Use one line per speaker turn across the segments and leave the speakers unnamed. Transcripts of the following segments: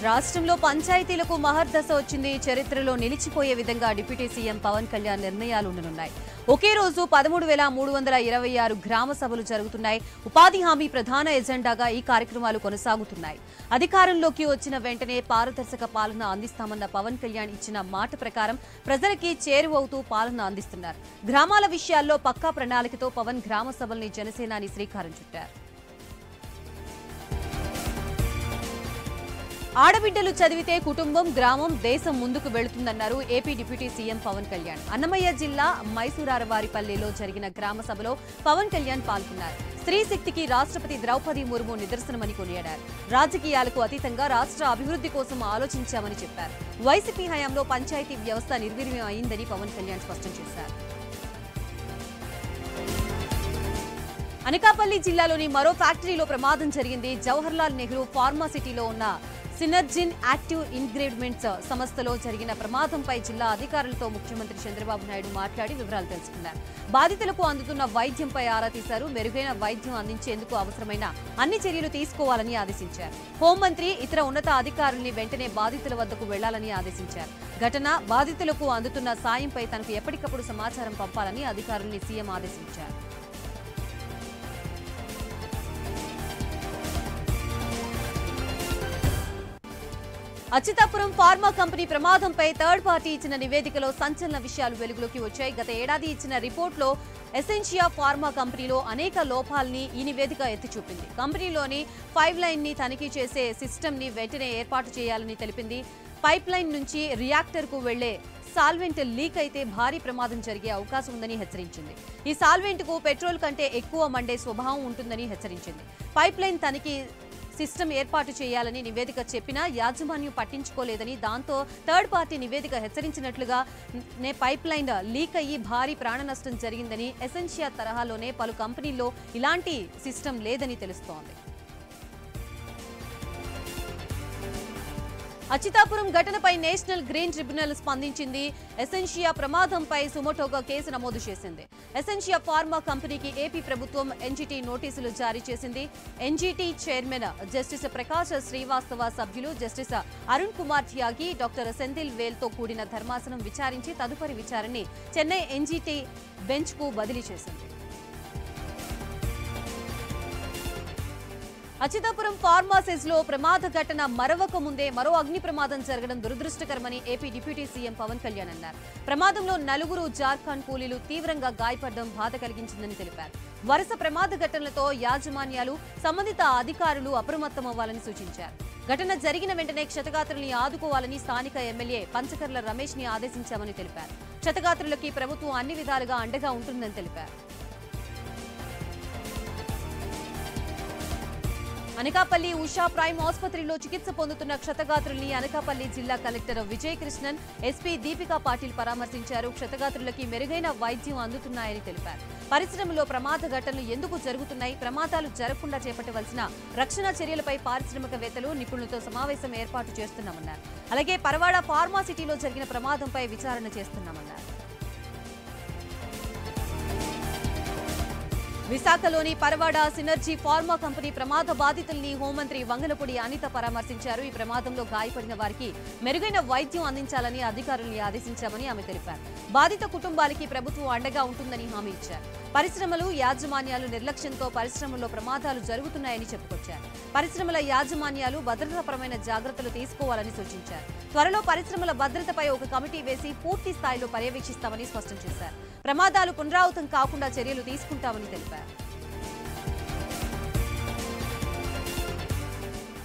రాష్ట్రంలో పంచాయతీలకు మహర్దశ వచ్చింది. చరిత్రలో నిలిచిపోయే విధంగా డిప్యూటీ సీఎం పవన్ కళ్యాణ్ నిర్ణయాలు ఉండనున్నాయి. ఒకే రోజు 13,326 గ్రామ సభలు జరుగుతున్నాయి. ఉపాధి హామీ ప్రధాన ఎజెండాగా ఈ కార్యక్రమాలు కొనసాగుతున్నాయి. అధికారంలోకి వచ్చిన వెంటనే పారదర్శక పాలన అందిస్తామన్న పవన్ కళ్యాణ్ ఇచ్చిన మాట ప్రకారం ప్రజలకి చేరువవుతూ పాలన అందిస్తున్నారు. గ్రామాల విషయాల్లో పక్కా ప్రణాళికతో పవన్ గ్రామ సభల్ని జనసేనాని శ్రీకారం చుట్టారు. ఆడబిడ్డలు చదివితే కుటుంబం, గ్రామం, దేశం ముందుకు వెళుతుందన్నారు AP deputy CM Pawan Kalyan. Annamayya జిల్లా మైసూరారవారిపల్లిలో జరిగిన గ్రామ సభలో పవన్ కళ్యాణ్ పాల్గొన్నారు. స్త్రీ శక్తికి రాష్ట్రపతి ద్రౌపది ముర్ము నిదర్శనమని కొనియాడారు. రాజకీయాలకు అతీతంగా రాష్ట్ర అభివృద్ధి కోసం ఆలోచించామని చెప్పారు. వైసీపీ హయాంలో పంచాయతీ వ్యవస్థ నిర్వీర్యం అయిందని పవన్ కళ్యాణ్ స్పష్టం చేశారు. అనకాపల్లి జిల్లాలోని మరో ఫ్యాక్టరీలో ప్రమాదం జరిగింది. జవహర్లాల్ నెహ్రూ ఫార్మాసిటీలో ఉన్న సినర్జిన్ యాక్టివ్ ఇంగ్రీడియంట్స్ సంస్థలో జరిగిన ప్రమాదంపై జిల్లా అధికారులతో ముఖ్యమంత్రి చంద్రబాబు నాయుడు మాట్లాడి వివరాలు తెలుసుకున్నారు. బాధితులకు అందుతున్న వైద్యంపై ఆరా తీశారు. మెరుగైన వైద్యం అందించేందుకు అవసరమైన అన్ని చర్యలు తీసుకోవాలని ఆదేశించారు. హోంమంత్రి ఇతర ఉన్నత అధికారుల్ని వెంటనే బాధితుల వద్దకు వెళ్లాలని ఆదేశించారు. ఘటన బాధితులకు అందుతున్న సాయంపై తనకు ఎప్పటికప్పుడు సమాచారం పంపాలని అధికారుల్ని సీఎం ఆదేశించారు. అచ్యుతాపురం ఫార్మా కంపెనీ ప్రమాదంపై థర్డ్ పార్టీ ఇచ్చిన నివేదికలో సంచలన విషయాలు వెలుగులోకి వచ్చాయి. గత ఏడాది ఇచ్చిన రిపోర్టులో ఎసెన్షియా ఫార్మా కంపెనీలో అనేక లోపాలని ఈ నివేదిక ఎత్తిచూపింది. కంపెనీలోని పైప్ లైన్ ని తనిఖీ చేసే సిస్టమ్ ని వెంటనే ఏర్పాటు చేయాలని తెలిపింది. పైప్ లైన్ నుంచి రియాక్టర్ కు వెళ్లే సాల్వెంట్ లీక్ అయితే భారీ ప్రమాదం జరిగే అవకాశం ఉందని హెచ్చరించింది. ఈ సాల్వెంట్ కు పెట్రోల్ కంటే ఎక్కువ మండే స్వభావం ఉంటుందని హెచ్చరించింది. పైప్ లైన్ తనిఖీ సిస్టమ్ ఏర్పాటు చేయాలని నివేదిక చెప్పినా యాజమాన్యం పట్టించుకోలేదని, దాంతో థర్డ్ పార్టీ నివేదిక హెచ్చరించినట్లుగా పైప్ లైన్ లీక్ అయ్యి భారీ ప్రాణ నష్టం జరిగిందని, ఎసెన్షియా తరహాలోనే పలు కంపెనీల్లో ఇలాంటి సిస్టమ్ లేదని తెలుస్తోంది. అచ్యుతాపురం ఘటనపై నేషనల్ గ్రీన్ ట్రిబ్యునల్ స్పందించింది. ఎసెన్షియా ప్రమాదంపై సుమోటోగా కేసు నమోదు చేసింది. ఎసెన్షియా ఫార్మా కంపెనీకి ఏపీ ప్రభుత్వం ఎన్జీటీ నోటీసులు జారీ చేసింది. NGT chairman justice Prakash Srivastava, సభ్యులు జస్టిస్ అరుణ్ కుమార్ త్యాగి, డాక్టర్ సెంథిల్ వేల్తో కూడిన ధర్మాసనం విచారించి తదుపరి విచారణని చెన్నై ఎన్జీటీ బెంచ్ కు బదిలీ చేసింది. అచ్యుతాపురం ఫార్మాసిస్ లో ప్రమాద ఘటన మరవక ముందే మరో అగ్ని ప్రమాదం జరగడం దురదృష్టకరమని AP deputy CM Pawan Kalyan అన్నారు. ప్రమాదంలో 4 జార్ఖండ్ కూలీలు తీవ్రంగా గాయపడడం బాధ కలిగించిందని తెలిపారు. వరుస ప్రమాద ఘటనలతో యాజమాన్యాలు, సంబంధిత అధికారులు అప్రమత్తమవ్వాలని సూచించారు. ఘటన జరిగిన వెంటనే క్షతగాత్రుల్ని ఆదుకోవాలని స్థానిక ఎమ్మెల్యే పంచకర్ల రమేష్ ని ఆదేశించామని తెలిపారు. క్షతగాత్రులకి ప్రభుత్వం అన్ని విధాలుగా అండగా ఉంటుందని తెలిపారు. అనకాపల్లి ఉషా ప్రైమ్ ఆసుపత్రిలో చికిత్స పొందుతున్న క్షతగాత్రుల్ని అనకాపల్లి జిల్లా కలెక్టర్ విజయ్ కృష్ణన్, ఎస్పీ దీపికా పాటిల్ పరామర్శించారు. క్షతగాత్రులకి మెరుగైన వైద్యం అందుతున్నాయని తెలిపారు. పరిశ్రమలో ప్రమాద ఘటనలు ఎందుకు జరుగుతున్నాయి, ప్రమాదాలు జరగకుండా చేపట్టవలసిన రక్షణ చర్యలపై పారిశ్రామికవేత్తలు, నిపుణులతో సమావేశం ఏర్పాటు చేస్తున్నామన్నారు. అలాగే పరవాడ ఫార్మాసిటీలో జరిగిన ప్రమాదంపై విచారణ చేస్తున్నామన్నారు. విశాఖలోని పరవాడ సినర్జీ ఫార్మా కంపెనీ ప్రమాద బాధితుల్ని హోంమంత్రి వంగలపూడి అనిత పరామర్శించారు. ఈ ప్రమాదంలో గాయపడిన వారికి మెరుగైన వైద్యం అందించాలని అధికారుల్ని ఆదేశించామని ఆమె తెలిపారు. బాధిత కుటుంబాలకి ప్రభుత్వం అండగా ఉంటుందని హామీ ఇచ్చారు. పరిశ్రమలు, యాజమాన్యాలు నిర్లక్ష్యంతో పరిశ్రమల్లో ప్రమాదాలు జరుగుతున్నాయని చెప్పుకొచ్చారు. పరిశ్రమల యాజమాన్యాలు భద్రతాపరమైన జాగ్రత్తలు తీసుకోవాలని సూచించారు. త్వరలో పరిశ్రమల భద్రతపై ఒక కమిటీ వేసి పూర్తి స్థాయిలో పర్యవేక్షిస్తామని స్పష్టం చేశారు. ప్రమాదాలు పునరావృతం కాకుండా చర్యలు తీసుకుంటామని తెలిపారు.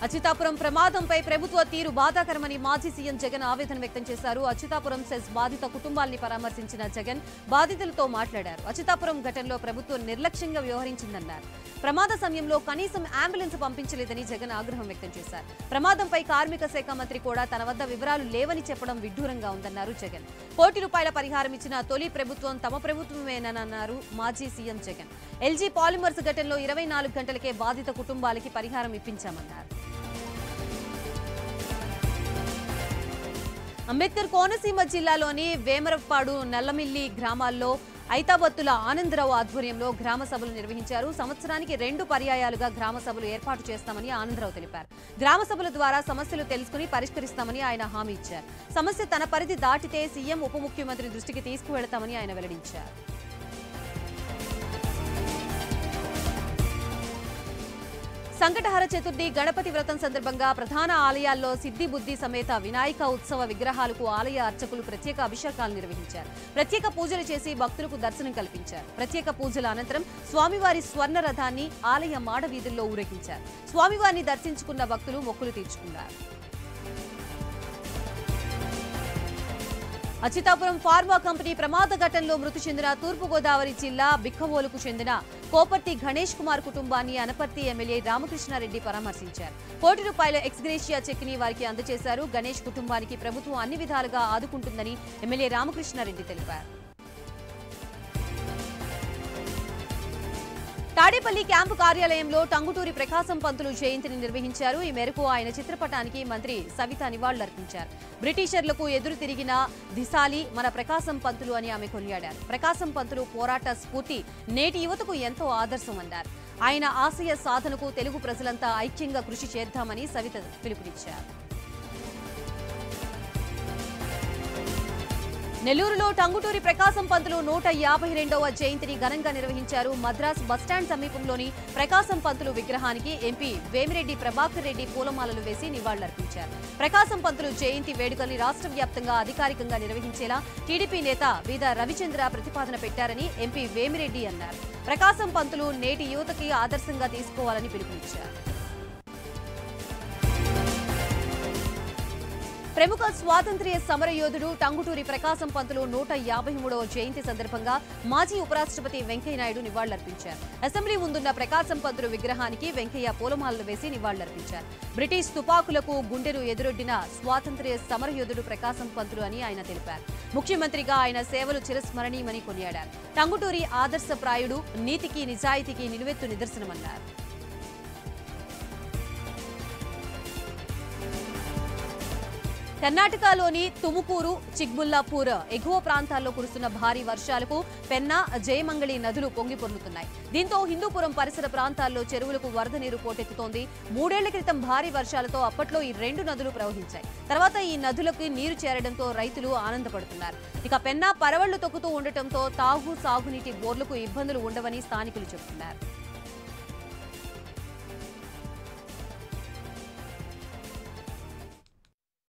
అచ్యుతాపురం ప్రమాదంపై ప్రభుత్వ తీరు బాధాకరమని మాజీ సీఎం జగన్ ఆవేదన వ్యక్తం చేశారు. అచ్యుతాపురం సెస్ బాధిత కుటుంబాల్ని పరామర్శించిన జగన్ బాధితులతో మాట్లాడారు. అచ్యుతాపురం ఘటనలో ప్రభుత్వం నిర్లక్ష్యంగా వ్యవహరించిందన్నారు. ప్రమాద సమయంలో కనీసం అంబులెన్స్ పంపించలేదని జగన్ ఆగ్రహం వ్యక్తం చేశారు. ప్రమాదంపై కార్మిక శాఖ మంత్రి కూడా తన వద్ద వివరాలు లేవని చెప్పడం విడ్డూరంగా ఉందన్నారు జగన్. ₹1 కోట్ల పరిహారం ఇచ్చిన తొలి ప్రభుత్వం తమ ప్రభుత్వమేనన్నారు మాజీ సీఎం జగన్. ఎల్జీ పాలిమర్స్ ఘటనలో 24 గంటలకే బాధిత కుటుంబాలకి పరిహారం ఇప్పించామన్నారు. అంబేద్కర్ కోనసీమ జిల్లాలోని వేమరపాడు, నల్లమిల్లి గ్రామాల్లో ఐతాబత్తుల ఆనందరావు ఆధ్వర్యంలో గ్రామ సభలు నిర్వహించారు. సంవత్సరానికి 2 పర్యాయాలుగా గ్రామ సభలు ఏర్పాటు చేస్తామని ఆనందరావు తెలిపారు. గ్రామ సభల ద్వారా సమస్యలు తెలుసుకుని పరిష్కరిస్తామని ఆయన హామీ ఇచ్చారు. సమస్య తన పరిధి దాటితే సీఎం ఉప ముఖ్యమంత్రి దృష్టికి తీసుకువెళతామని ఆయన వెల్లడించారు. సంకటహర చతుర్థి గణపతి వ్రతం సందర్భంగా ప్రధాన ఆలయాల్లో సిద్ధి బుద్ధి సమేత వినాయక ఉత్సవ విగ్రహాలకు ఆలయ అర్చకులు ప్రత్యేక అభిషేకాలు నిర్వహించారు. ప్రత్యేక పూజలు చేసి భక్తులకు దర్శనం కల్పించారు. ప్రత్యేక పూజల అనంతరం స్వామివారి స్వర్ణ రథాన్ని ఆలయ మాడ వీధుల్లో ఊరేగించారు. స్వామివారిని దర్శించుకున్న భక్తులు మొక్కులు తీర్చుకున్నారు. అచితాపురం ఫార్మా కంపెనీ ప్రమాద ఘటనలో మృతి చెందిన తూర్పుగోదావరి జిల్లా బిక్కవోలుకు చెందిన కోపర్తి గణేష్ కుమార్ కుటుంబాన్ని అనపర్తి ఎమ్మెల్యే రామకృష్ణారెడ్డి పరామర్శించారు. ₹1 ఎక్స్గ్రేషియా చెక్ ని వారికి అందజేశారు. గణేష్ కుటుంబానికి ప్రభుత్వం అన్ని విధాలుగా ఆదుకుంటుందని ఎమ్మెల్యే రామకృష్ణారెడ్డి తెలిపారు. తాడేపల్లి క్యాంపు కార్యాలయంలో టంగుటూరి ప్రకాశం పంతులు జయంతిని నిర్వహించారు. ఈ మేరకు ఆయన చిత్రపటానికి మంత్రి సవిత నివాళులర్పించారు. బ్రిటిషర్లకు ఎదురు తిరిగిన దిశాలి మన ప్రకాశం పంతులు అని ఆమె కొనియాడారు. ప్రకాశం పంతులు పోరాట స్ఫూర్తి నేటి యువతకు ఎంతో ఆదర్శమన్నారు. ఆయన ఆశయ సాధనకు తెలుగు ప్రజలంతా ఐక్యంగా కృషి చేద్దామని సవిత పిలుపునిచ్చారు. నెల్లూరులో టంగుటూరి ప్రకాశం పంతులు 152వ జయంతిని ఘనంగా నిర్వహించారు. మద్రాస్ బస్టాండ్ సమీపంలోని ప్రకాశం పంతులు విగ్రహానికి ఎంపీ వేమిరెడ్డి ప్రభాకర్ రెడ్డి పూలమాలలు వేసి నివాళులర్పించారు. ప్రకాశం పంతులు జయంతి వేడుకల్ని రాష్ట్ర వ్యాప్తంగా అధికారికంగా నిర్వహించేలా టీడీపీ నేత వీద రవిచంద్ర ప్రతిపాదన పెట్టారని ఎంపీ వేమిరెడ్డి అన్నారు. ప్రకాశం పంతులు నేటి యువతకి ఆదర్శంగా తీసుకోవాలని పిలుపునిచ్చారు. ప్రముఖ స్వాతంత్ర్య సమరయోధుడు టంగుటూరి ప్రకాశం పంతులు 153వ జయంతి సందర్భంగా మాజీ ఉపరాష్ట్రపతి వెంకయ్యనాయుడు నివాళులర్పించారు. అసెంబ్లీ ముందున్న ప్రకాశం పంతులు విగ్రహానికి వెంకయ్య పూలమాలలు వేసి నివాళులర్పించారు. బ్రిటిష్ తుపాకులకు గుండెను ఎదురొడ్డిన స్వాతంత్ర్య సమరయోధుడు ప్రకాశం పంతులు అని ఆయన తెలిపారు. ముఖ్యమంత్రిగా ఆయన సేవలు చిరస్మరణీయమని కొనియాడారు. టంగుటూరి ఆదర్శప్రాయుడు, నీతికి నిజాయితీకి నిలువెత్తు నిదర్శనమన్నారు. కర్ణాటకలోని తుముకూరు, చిక్బుల్లాపూర్ ఎగువ ప్రాంతాల్లో కురుస్తున్న భారీ వర్షాలకు పెన్నా, జయమంగళి నదులు పొంగి పొర్లుతున్నాయి. దీంతో హిందూపురం పరిసర ప్రాంతాల్లో చెరువులకు వరద నీరు పోటెత్తుతోంది. 3 ఏళ్ల క్రితం భారీ వర్షాలతో అప్పట్లో ఈ 2 నదులు ప్రవహించాయి. తర్వాత ఈ నదులకు నీరు చేరడంతో రైతులు ఆనందపడుతున్నారు. ఇక పెన్నా పరవళ్లు తొక్కుతూ ఉండటంతో తాగు, సాగునీటి బోర్లకు ఇబ్బందులు ఉండవని స్థానికులు చెబుతున్నారు.